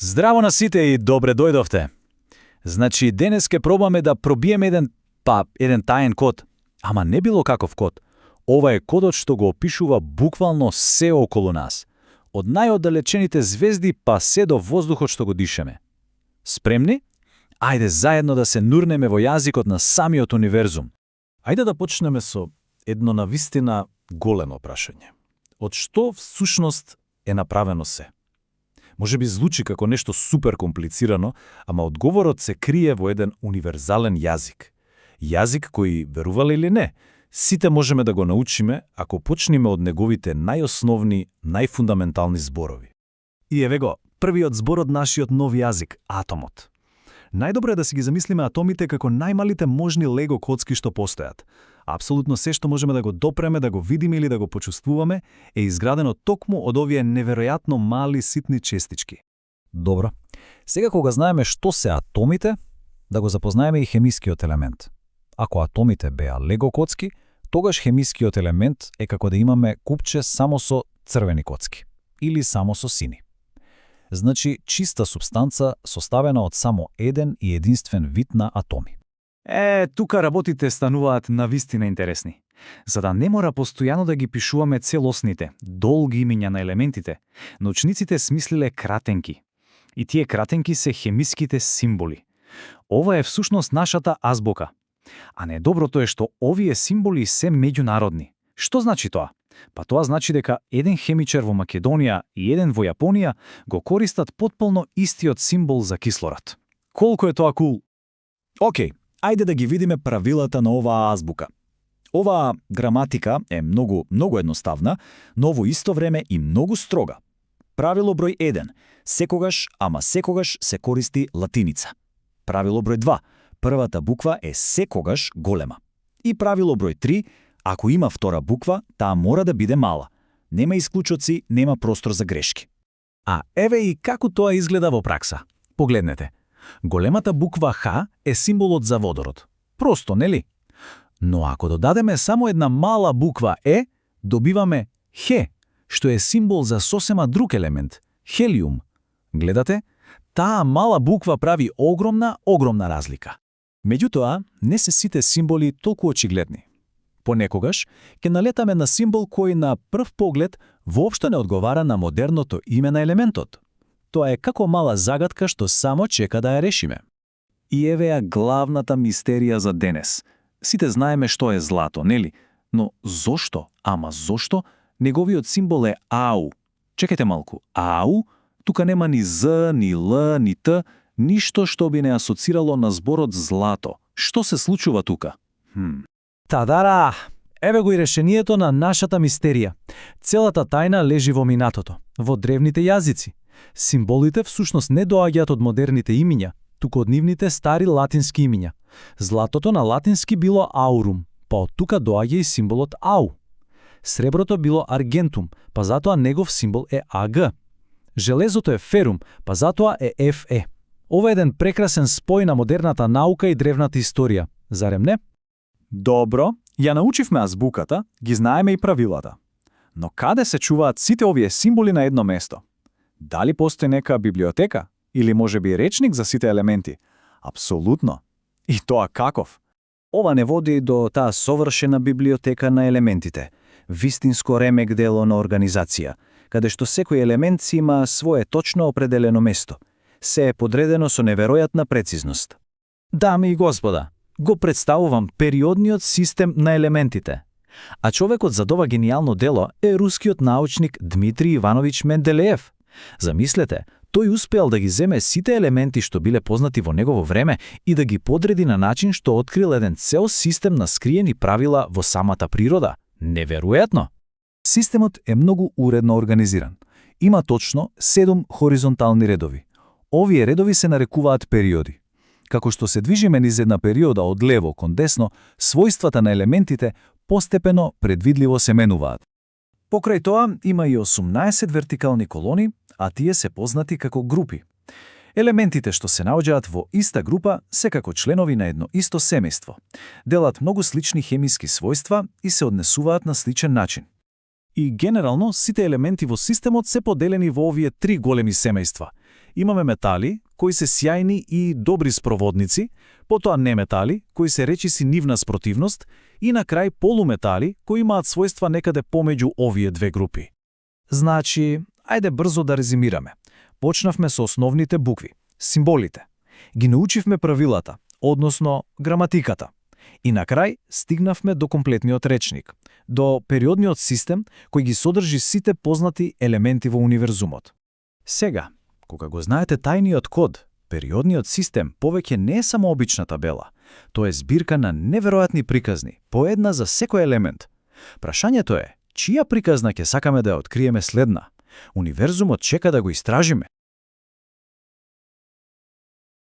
Здраво на сите и добре дојдовте. Значи, денес ке пробаме да пробиеме еден таен код. Ама не било каков код. Ова е кодот што го опишува буквално се околу нас. Од најоддалечените звезди па се до воздухот што го дишеме. Спремни? Ајде заедно да се нурнеме во јазикот на самиот универзум. Ајде да почнеме со едно навистина големо прашање. Од што всушност е направено се? Може би звучи како нешто супер комплицирано, ама одговорот се крие во еден универзален јазик. Јазик кој, верувале или не, сите можеме да го научиме ако почнеме од неговите најосновни, најфундаментални зборови. И еве го, првиот збор од нашиот нов јазик – атомот. Најдобро е да си ги замислиме атомите како најмалите можни лего коцки што постојат. Апсолутно се што можеме да го допреме, да го видиме или да го почувствуваме е изградено токму од овие неверојатно мали ситни честички. Добро. Сега кога знаеме што се атомите, да го запознаеме и хемискиот елемент. Ако атомите беа лего коцки, тогаш хемискиот елемент е како да имаме купче само со црвени коцки или само со сини. Значи, чиста субстанца составена од само еден и единствен вид на атоми. Тука работите стануваат навистина интересни. За да не мора постојано да ги пишуваме целосните, долги имиња на елементите, научниците смислиле кратенки. И тие кратенки се хемиските символи. Ова е всушност нашата азбука. А недоброто е што овие символи се меѓународни. Што значи тоа? Па тоа значи дека еден хемичар во Македонија и еден во Јапонија го користат потполно истиот символ за кислород. Колку е тоа кул? Океј, ајде да ги видиме правилата на оваа азбука. Оваа граматика е многу едноставна, но во исто време и многу строга. Правило број 1. Секогаш се користи латиница. Правило број 2. Првата буква е секогаш голема. И правило број 3. Ако има втора буква, таа мора да биде мала. Нема исклучоци, нема простор за грешки. А еве и како тоа изгледа во пракса. Погледнете. Големата буква Х е символот за водород. Просто, нели? Но ако додадеме само една мала буква Е, добиваме Хе, што е символ за сосема друг елемент – хелиум. Гледате? Таа мала буква прави огромна разлика. Меѓутоа, не се сите символи толку очигледни. Понекогаш ќе налетаме на символ кој на прв поглед воопшто не одговара на модерното име на елементот. Тоа е како мала загадка што само чека да ја решиме. И еве ја главната мистерија за денес. Сите знаеме што е злато, нели? Но зошто? Ама зошто? Неговиот символ е АУ. Чекајте малку. АУ? Тука нема ни З, ни Л, ни Т, ништо што би не асоцирало на зборот злато. Што се случува тука? Тадара! Еве го и решението на нашата мистерија. Целата тајна лежи во минатото, во древните јазици. Символите всушност не доаѓаат од модерните имиња, туку од нивните стари латински имиња. Златото на латински било аурум, па од тука доаѓа и символот ау. Среброто било аргентум, па затоа негов символ е АГ. Железото е ферум, па затоа е ФЕ. Ова е еден прекрасен спој на модерната наука и древната историја, зарем не? Добро, ја научивме азбуката, ги знаеме и правилата. Но каде се чуваат сите овие символи на едно место? Дали постои нека библиотека? Или може би речник за сите елементи? Апсолутно. И тоа каков? Ова не води до таа совршена библиотека на елементите, вистинско ремек дело на организација, каде што секој елемент си има свое точно определено место. Се е подредено со неверојатна прецизност. Дами и господа, го представувам периодниот систем на елементите. А човекот за ова гениално дело е рускиот научник Дмитрий Иванович Менделеев. Замислете, тој успеал да ги земе сите елементи што биле познати во негово време и да ги подреди на начин што открил еден цел систем на скриени правила во самата природа. Неверојатно! Системот е многу уредно организиран. Има точно 7 хоризонтални редови. Овие редови се нарекуваат периоди. Како што се движиме низ една периода од лево кон десно, својствата на елементите постепено предвидливо се менуваат. Покрај тоа има и 18 вертикални колони, а тие се познати како групи. Елементите што се наоѓаат во иста група се како членови на едно исто семејство. Делат многу слични хемиски својства и се однесуваат на сличен начин. И генерално сите елементи во системот се поделени во овие 3 големи семејства. Имаме метали, кои се сјајни и добри спроводници, потоа неметали, кои се речиси нивна спротивност, и на крај полуметали, кои имаат својства некаде помеѓу овие две групи. Значи, ајде брзо да резимираме. Почнавме со основните букви, символите. Ги научивме правилата, односно граматиката. И на крај стигнавме до комплетниот речник, до периодниот систем кој ги содржи сите познати елементи во универзумот. Сега, кога го знаете тајниот код, периодниот систем повеќе не е само обична табела. Тоа е збирка на неверојатни приказни, по една за секој елемент. Прашањето е, чија приказна ќе сакаме да ја откриеме следна? Универзумот чека да го истражиме.